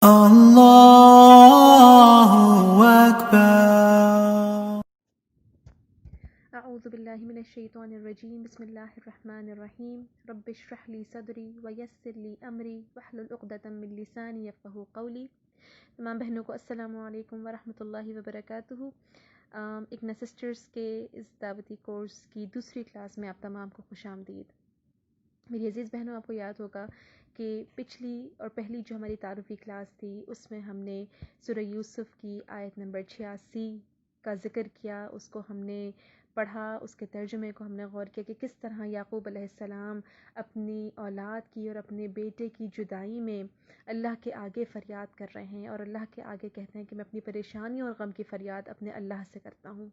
Allahu Akbar. اعوذ باللہ من الشیطان الرجیم بسم اللہ الرحمن الرحیم رب اشرح لی صدری ویسر لی امری واحلل عقدۃ من لسانی یفقہوا قولی. تمام بہنوں کو السلام علیکم ورحمۃ اللہ وبرکاتہ. اگنا سسٹرز کے اس دعوتی کورس کی دوسری کلاس میں آپ تمام کو خوش آمدید. میری عزیز بہنوں، آپ کو یاد ہوگا کہ پچھلی اور پہلی جو ہماری تعارفی کلاس تھی اس میں ہم نے سورہ یوسف کی آیت نمبر 86 کا ذکر کیا، اس کو ہم نے پڑھا، اس کے ترجمے کو ہم نے غور کیا کہ کس طرح یعقوب علیہ السلام اپنی اولاد کی اور اپنے بیٹے کی جدائی میں اللہ کے آگے فریاد کر رہے ہیں اور اللہ کے آگے کہتے ہیں کہ میں اپنی پریشانی اور غم کی فریاد اپنے اللہ سے کرتا ہوں.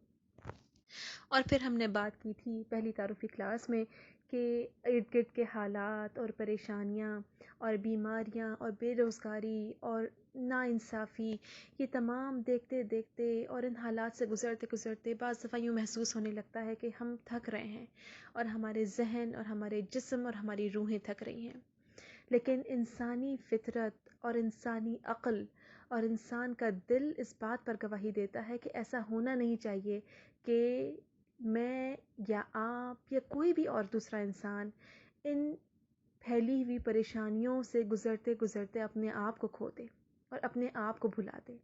اور پھر ہم نے بات کی تھی پہلی تعارفی کلاس میں کہ ارد گرد کے حالات اور پریشانیاں اور بیماریاں اور بے روزگاری اور ناانصافی، یہ تمام دیکھتے دیکھتے اور ان حالات سے گزرتے گزرتے بعض دفعہ یوں محسوس ہونے لگتا ہے کہ ہم تھک رہے ہیں اور ہمارے ذہن اور ہمارے جسم اور ہماری روحیں تھک رہی ہیں. لیکن انسانی فطرت اور انسانی عقل اور انسان کا دل اس بات پر گواہی دیتا ہے کہ ایسا ہونا نہیں چاہیے کہ میں یا آپ یا کوئی بھی اور دوسرا انسان ان پھیلی ہوئی پریشانیوں سے گزرتے گزرتے اپنے آپ کو کھو دے اور اپنے آپ کو بھلا دے.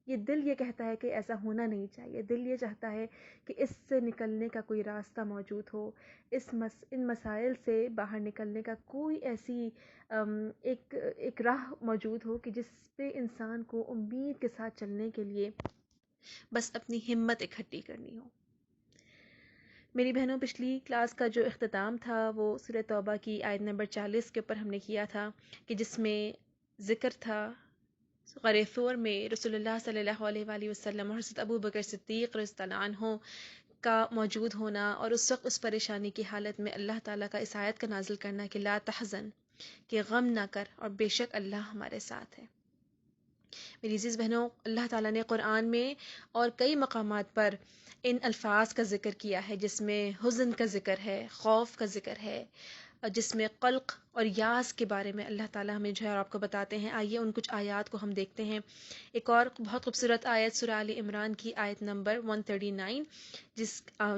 یہ دل یہ کہتا ہے کہ ایسا ہونا نہیں چاہیے. دل یہ چاہتا ہے کہ اس سے نکلنے کا کوئی راستہ موجود ہو، ان مسائل سے باہر نکلنے کا کوئی ایسی ایک راہ موجود ہو کہ جس پہ انسان کو امید کے ساتھ چلنے کے لیے بس اپنی ہمت اکٹھی کرنی ہو. میری بہنوں، پچھلی کلاس کا جو اختتام تھا وہ سورہ توبہ کی آیت نمبر 40 کے اوپر ہم نے کیا تھا کہ جس میں ذکر تھا غار ثور میں رسول اللہ صلی اللہ علیہ وآلہ وسلم اور حضرت ابو بکر صدیق رضی اللہ عنہ کا موجود ہونا، اور اس وقت اس پریشانی کی حالت میں اللہ تعالیٰ کا اس آیت کا نازل کرنا کہ لا تحزن، کہ غم نہ کر اور بے شک اللہ ہمارے ساتھ ہے. میری عزیز بہنوں، اللہ تعالیٰ نے قرآن میں اور کئی مقامات پر ان الفاظ کا ذکر کیا ہے جس میں حزن کا ذکر ہے، خوف کا ذکر ہے، جس میں قلق اور یاس کے بارے میں اللہ تعالیٰ ہمیں جو ہے آپ کو بتاتے ہیں. آئیے ان کچھ آیات کو ہم دیکھتے ہیں. ایک اور بہت خوبصورت آیت سورہ آل عمران کی آیت نمبر 139،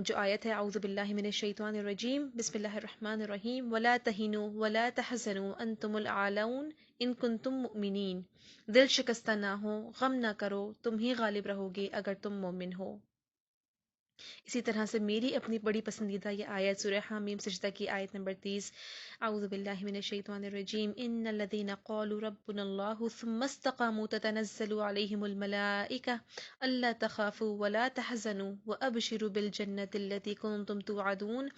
جو آیت ہے اعوذ باللہ من الشیطان الرجیم بسم اللہ الرحمن الرحیم ولا تہنوا ولا تحزنوا انتم الاعلون ان کنتم مؤمنین. دل شکستہ نہ ہو، غم نہ کرو، تم ہی غالب رہو گے اگر تم مومن ہو. اسی طرح سے میری اپنی بڑی پسندیدہ یہ آیت سورہ حامیم سجدہ کی آیت نمبر 30، اعوذ باللہ من الشیطان الرجیم ان الذین قالوا ربنا اللہ ثم استقاموا تتنزل علیہم الملائکہ الا تخافوا ولا تحزنوا وابشروا بالجنۃ التي کنتم توعدون.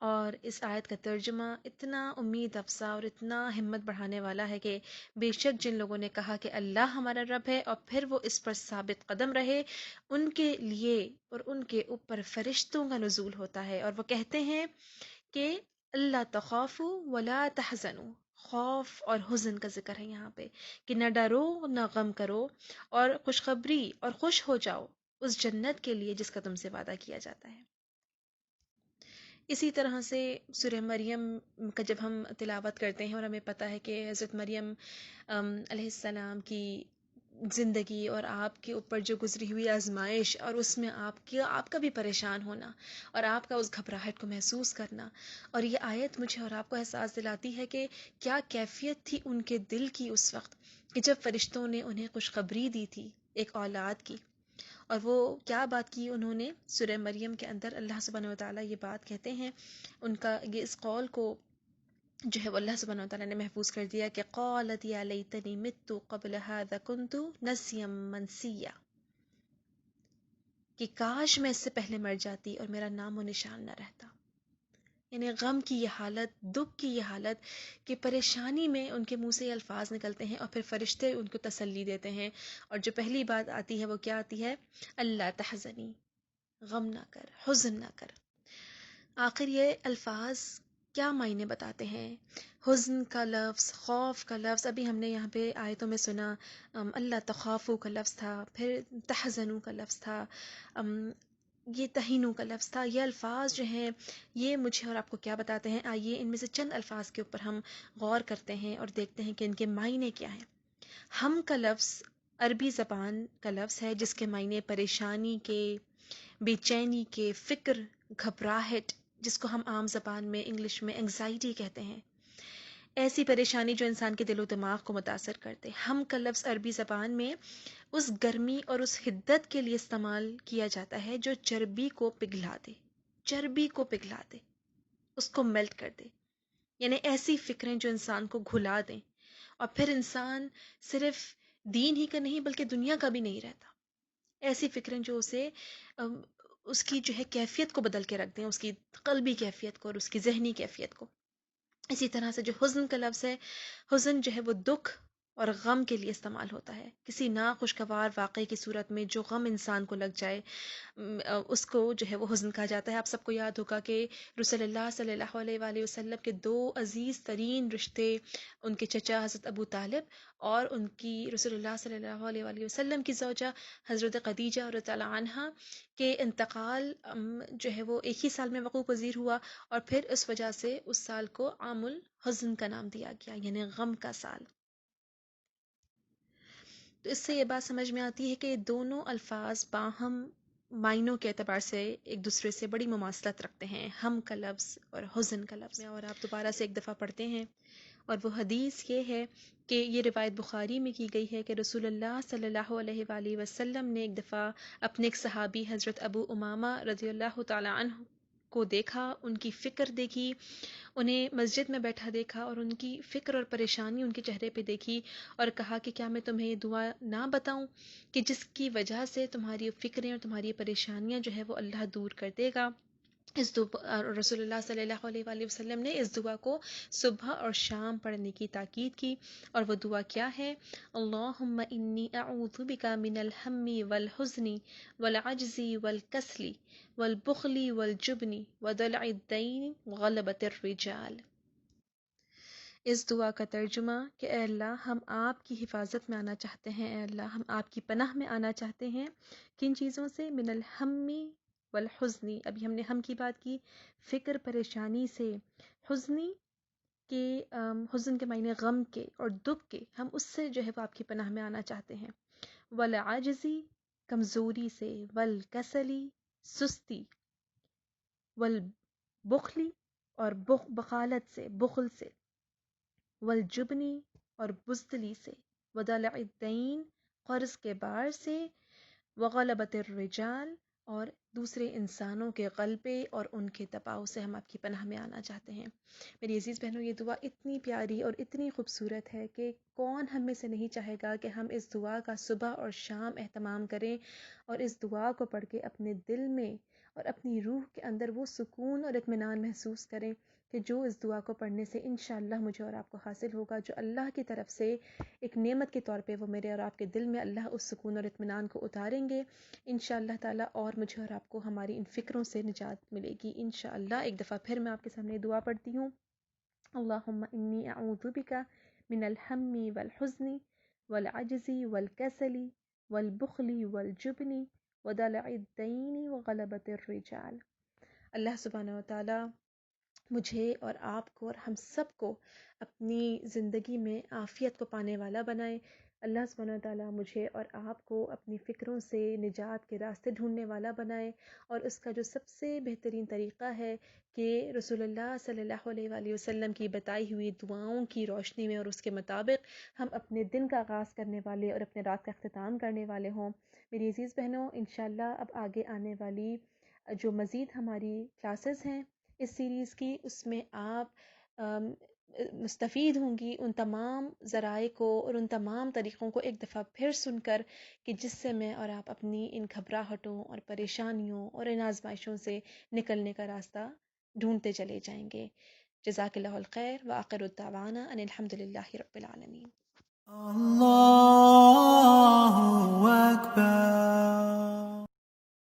اور اس آیت کا ترجمہ اتنا امید افزا اور اتنا ہمت بڑھانے والا ہے کہ بے شک جن لوگوں نے کہا کہ اللہ ہمارا رب ہے اور پھر وہ اس پر ثابت قدم رہے، ان کے لیے اور ان کے اوپر فرشتوں کا نزول ہوتا ہے اور وہ کہتے ہیں کہ اللہ تخافوا ولا تحزنوا. خوف اور حزن کا ذکر ہے یہاں پہ کہ نہ ڈرو نہ غم کرو اور خوشخبری اور خوش ہو جاؤ اس جنت کے لیے جس کا تم سے وعدہ کیا جاتا ہے. اسی طرح سے سورہ مریم کا جب ہم تلاوت کرتے ہیں اور ہمیں پتہ ہے کہ حضرت مریم علیہ السلام کی زندگی اور آپ کے اوپر جو گزری ہوئی آزمائش اور اس میں آپ کا بھی پریشان ہونا اور آپ کا اس گھبراہٹ کو محسوس کرنا، اور یہ آیت مجھے اور آپ کو احساس دلاتی ہے کہ کیا کیفیت تھی ان کے دل کی اس وقت کہ جب فرشتوں نے انہیں خوشخبری دی تھی ایک اولاد کی. اور وہ کیا بات کی انہوں نے سورہ مریم کے اندر، اللہ سبحانہ وتعالیٰ یہ بات کہتے ہیں، ان کا یہ اس قول کو جو ہے وہ اللہ سبحانہ وتعالیٰ نے محفوظ کر دیا کہ قالت یا لیتنی مت قبل هذا كنت نسیا منسیا، کہ کاش میں اس سے پہلے مر جاتی اور میرا نام و نشان نہ رہتا. یعنی غم کی یہ حالت، دکھ کی یہ حالت کہ پریشانی میں ان کے منہ سے یہ الفاظ نکلتے ہیں اور پھر فرشتے ان کو تسلی دیتے ہیں. اور جو پہلی بات آتی ہے وہ کیا آتی ہے؟ اللہ تحزنی، غم نہ کر، حزن نہ کر. آخر یہ الفاظ کیا معنی بتاتے ہیں؟ حزن کا لفظ، خوف کا لفظ، ابھی ہم نے یہاں پہ آیتوں میں سنا اللہ تخافو کا لفظ تھا، پھر تحزنو کا لفظ تھا، یہ تہینو کا لفظ تھا. یہ الفاظ جو ہیں یہ مجھے اور آپ کو کیا بتاتے ہیں؟ آئیے ان میں سے چند الفاظ کے اوپر ہم غور کرتے ہیں اور دیکھتے ہیں کہ ان کے معنی کیا ہیں. ہم کا لفظ عربی زبان کا لفظ ہے جس کے معنی پریشانی کے، بے چینی کے، فکر، گھبراہٹ، جس کو ہم عام زبان میں انگلش میں انگزائٹی کہتے ہیں، ایسی پریشانی جو انسان کے دل و دماغ کو متاثر کرتے۔ ہم کا لفظ عربی زبان میں اس گرمی اور اس حدت کے لیے استعمال کیا جاتا ہے جو چربی کو پگھلا دے، چربی کو پگھلا دے، اس کو میلٹ کر دے، یعنی ایسی فکریں جو انسان کو گھلا دیں، اور پھر انسان صرف دین ہی کا نہیں بلکہ دنیا کا بھی نہیں رہتا۔ ایسی فکریں جو اسے اس کی جو ہے کیفیت کو بدل کے رکھ دیں، اس کی قلبی کیفیت کو اور اس کی ذہنی کیفیت کو۔ اسی طرح سے جو حزن کا لفظ ہے، حزن جو ہے وہ دکھ اور غم کے لیے استعمال ہوتا ہے، کسی ناخوشگوار واقعے کی صورت میں جو غم انسان کو لگ جائے اس کو جو ہے وہ حزن کہا جاتا ہے۔ آپ سب کو یاد ہوگا کہ رسول اللہ صلی اللہ علیہ وآلہ وسلم کے دو عزیز ترین رشتے، ان کے چچا حضرت ابو طالب اور ان کی رسول اللہ صلی اللہ علیہ وآلہ وسلم کی زوجہ حضرت خدیجہ رضی اللہ عنہا کے انتقال جو ہے وہ ایک ہی سال میں وقوع پذیر ہوا، اور پھر اس وجہ سے اس سال کو عام الحزن کا نام دیا گیا، یعنی غم کا سال۔ تو اس سے یہ بات سمجھ میں آتی ہے کہ دونوں الفاظ باہم معنوں کے اعتبار سے ایک دوسرے سے بڑی مماثلت رکھتے ہیں، ہم کا لفظ اور حزن کا لفظ۔ اور آپ دوبارہ سے ایک دفعہ پڑھتے ہیں، اور وہ حدیث یہ ہے کہ یہ روایت بخاری میں کی گئی ہے کہ رسول اللہ صلی اللہ علیہ وآلہ وسلم نے ایک دفعہ اپنے ایک صحابی حضرت ابو امامہ رضی اللہ تعالی عنہ کو دیکھا، ان کی فکر دیکھی، انہیں مسجد میں بیٹھا دیکھا اور ان کی فکر اور پریشانی ان کے چہرے پہ دیکھی، اور کہا کہ کیا میں تمہیں یہ دعا نہ بتاؤں کہ جس کی وجہ سے تمہاری فکریں اور تمہاری پریشانیاں جو ہے وہ اللہ دور کر دے گا۔ اس دعا رسول اللہ صلی اللہ علیہ وآلہ وسلم نے اس دعا کو صبح اور شام پڑھنے کی تاکید کی، اور وہ دعا کیا ہے؟ اللہم انی اعوذ بک من الہم والحزن والعجز والکسل والبخل والجبن ودلع الدین وغلبۃ الرجال۔ اس دعا کا ترجمہ کہ اے اللہ ہم آپ کی حفاظت میں آنا چاہتے ہیں، اے اللہ ہم آپ کی پناہ میں آنا چاہتے ہیں، کن چیزوں سے؟ من الہم والحزنی، ابھی ہم نے ہم کی بات کی، فکر پریشانی سے، حزنی کے حزن کے معنی غم کے اور دکھ کے، ہم اس سے جو ہے وہ آپ کی پناہ میں آنا چاہتے ہیں، والعجزی کمزوری سے، والکسلی سستی، والبخلی اور بخالت سے، بخل سے، والجبنی اور بزدلی سے، ودلع الدین قرض کے بار سے، وغلبۃ الرجال اور دوسرے انسانوں کے غلبے اور ان کے دباؤ سے ہم آپ کی پناہ میں آنا چاہتے ہیں۔ میری عزیز بہنوں، یہ دعا اتنی پیاری اور اتنی خوبصورت ہے کہ کون ہم میں سے نہیں چاہے گا کہ ہم اس دعا کا صبح اور شام اہتمام کریں، اور اس دعا کو پڑھ کے اپنے دل میں اور اپنی روح کے اندر وہ سکون اور اطمینان محسوس کریں کہ جو اس دعا کو پڑھنے سے انشاءاللہ مجھے اور آپ کو حاصل ہوگا، جو اللہ کی طرف سے ایک نعمت کے طور پہ وہ میرے اور آپ کے دل میں اللہ اس سکون اور اطمینان کو اتاریں گے انشاءاللہ تعالی، اور مجھے اور آپ کو ہماری ان فکروں سے نجات ملے گی انشاءاللہ۔ ایک دفعہ پھر میں آپ کے سامنے دعا پڑھتی ہوں۔ اللہم انی اعوذ بک من الہم والحزن والعجز والکسل والبخل والجبن ودلع الدین وغلبۃ الرجال۔ اللہ سبحانہ و تعالی مجھے اور آپ کو اور ہم سب کو اپنی زندگی میں عافیت کو پانے والا بنائے۔ اللہ سبحانہ و تعالیٰ مجھے اور آپ کو اپنی فکروں سے نجات کے راستے ڈھونڈنے والا بنائے، اور اس کا جو سب سے بہترین طریقہ ہے کہ رسول اللہ صلی اللہ علیہ وآلہ وسلم کی بتائی ہوئی دعاؤں کی روشنی میں اور اس کے مطابق ہم اپنے دن کا آغاز کرنے والے اور اپنے رات کا اختتام کرنے والے ہوں۔ میری عزیز بہنوں، انشاءاللہ اب آگے آنے والی جو مزید ہماری کلاسز ہیں اس سیریز کی، اس میں آپ مستفید ہوں گی ان تمام ذرائع کو اور ان تمام طریقوں کو ایک دفعہ پھر سن کر، کہ جس سے میں اور آپ اپنی ان گھبراہٹوں اور پریشانیوں اور ان آزمائشوں سے نکلنے کا راستہ ڈھونڈتے چلے جائیں گے۔ جزاک اللہ الخیر، وآخر الدعوانا ان الحمد للہ رب العالمین۔ Allahu Akbar.